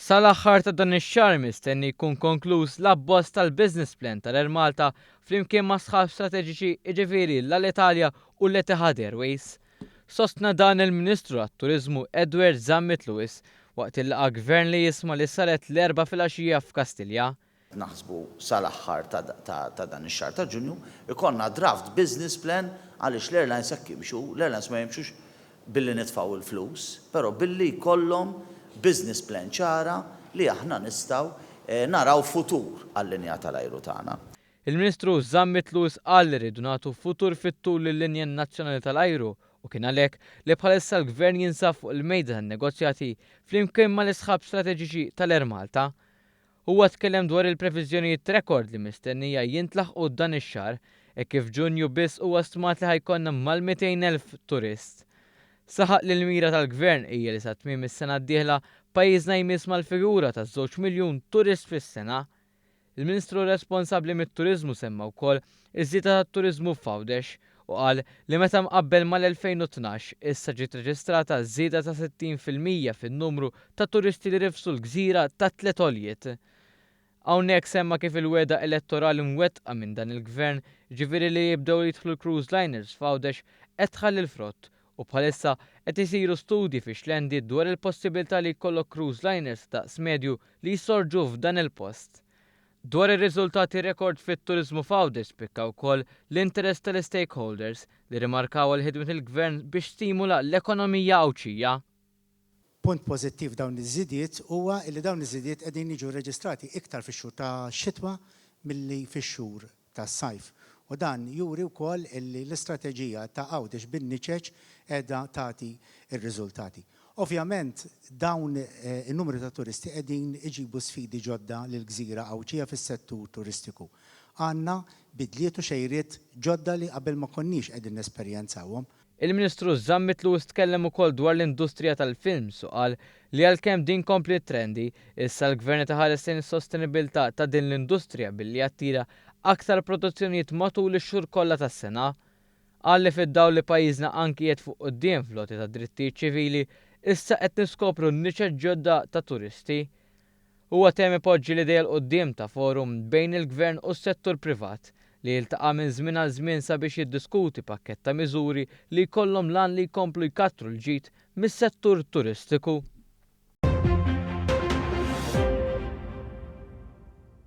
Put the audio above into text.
Sal-aħħar ta' dan ix-xahar mistenni jkun konkluż l-abbozz tal-Business Plan tal-Air Malta flimkien ma' sħab strateġiċi jiġifieri l-Alitalia u l-Etihad Airways. Sostna dan il-Ministru għat-Turiżmu Edward Zammit Lewis waqt il-laqgħa gvern li jisma' li saret l-4 filgħaxija f'Kastilja. Naħsbu sal-aħħar ta' dan ix-xahar ta' Ġunju ikonna draft business plan għaliex l-airlines jekk jimxu, l-airlines ma jimxux billi nitfgħu il-flus, però billi jkollhom business plan ċara li aħna nistgħu naraw futur għall-linja tal-ajru tagħna. Il-Ministru Zammit Lewis qal li rridu nagħtu futur fit-tul lil-linja nazzjonali tal-ajru u kien għalhekk li bħalissa l-Gvern jinsab fuq il-mejda tan-negozjati flimkien mal-isħab strateġiċi tal-Air Malta. Huwa tkellem dwar il-previżjonijiet rekord li mistennija jintlaħqu dan ix-xahar e kif Ġunju biss huwa stmat li ħajkonna mal-200,000 turist. Saħaq li l-mira tal-Gvern hija li sa tmiem is-sena d-dieħla pajjiżna jmiss mal-figura ta' 2 miljun turist fis-sena. Il-Ministru responsabbli mit-Turiżmu semma wkoll iż-żieda tat-turiżmu f'Għawdex u qal li meta mqabbel mal-2012 issa ġiet reġistrata żieda ta' 60% fin-numru ta' turisti li rifsu l-gżira ta' tliet għoljiet. Hawnhekk semma kif il-weda elettorali mwettqa minn dan il-Gvern ġifieri li jibdew jidħlu l-cruise liners f'Għawdex qed tħalli l-frott u bħalissa qed isiru studji fi xlendi dwar il-possibilità li jkollok cruise liners daqs medju li jsorġu f'dan il-post. Dwar ir-riżultati rekord fit-turiżmu f'Għawdex spikka wkoll l-interess tal-stakeholders li rimarkaw il-ħidmet il-Gvern biex stimula l-ekonomija Awċija. Punt pożittiv dawn iż-żidiet huwa li dawn iż-żidiet qegħdin jiġu reġistrati iktar fix-xhur ta' xitwa milli fix-xhur tas-sajf. U dan juri wkoll li l-istrateġija ta' Għawdex bin-niċeċ qiegħda tagħti r-riżultati. Ovvjament dawn in-numru ta' turisti qegħdin iġibu sfidi ġodda lill-Gżira Awċija fis-settur turistiku. Għandna bidliet u xejriet ġodda li qabel ma konniex qegħdin nesperjenzawhom. Il-Ministru Zammit Lewis tkellem ukoll dwar l-industrija tal-films u qal li għalkemm din kompli trendi, issa l-Gvern taħares lejn is-sostenibilità ta' din l-industrija billi jattira aktar produzzjonijiet matul ix-xhur kollha tas-sena. Qal li fid-dawl li pajjiżna anki qed fuq quddiem floti ta' drittijiet ċivili issa qed niskopru n-niċeġ ġodda ta' turisti. Huwa temi poġġi l-idea l-qudiem ta' forum bejn il-Gvern u s-settur privat li jiltaqa' minn żmien għal żmien sabiex jiddiskuti pakkett ta' miżuri li jkollhom lan li jkomplu jkattru l-ġid mis-settur turistiku.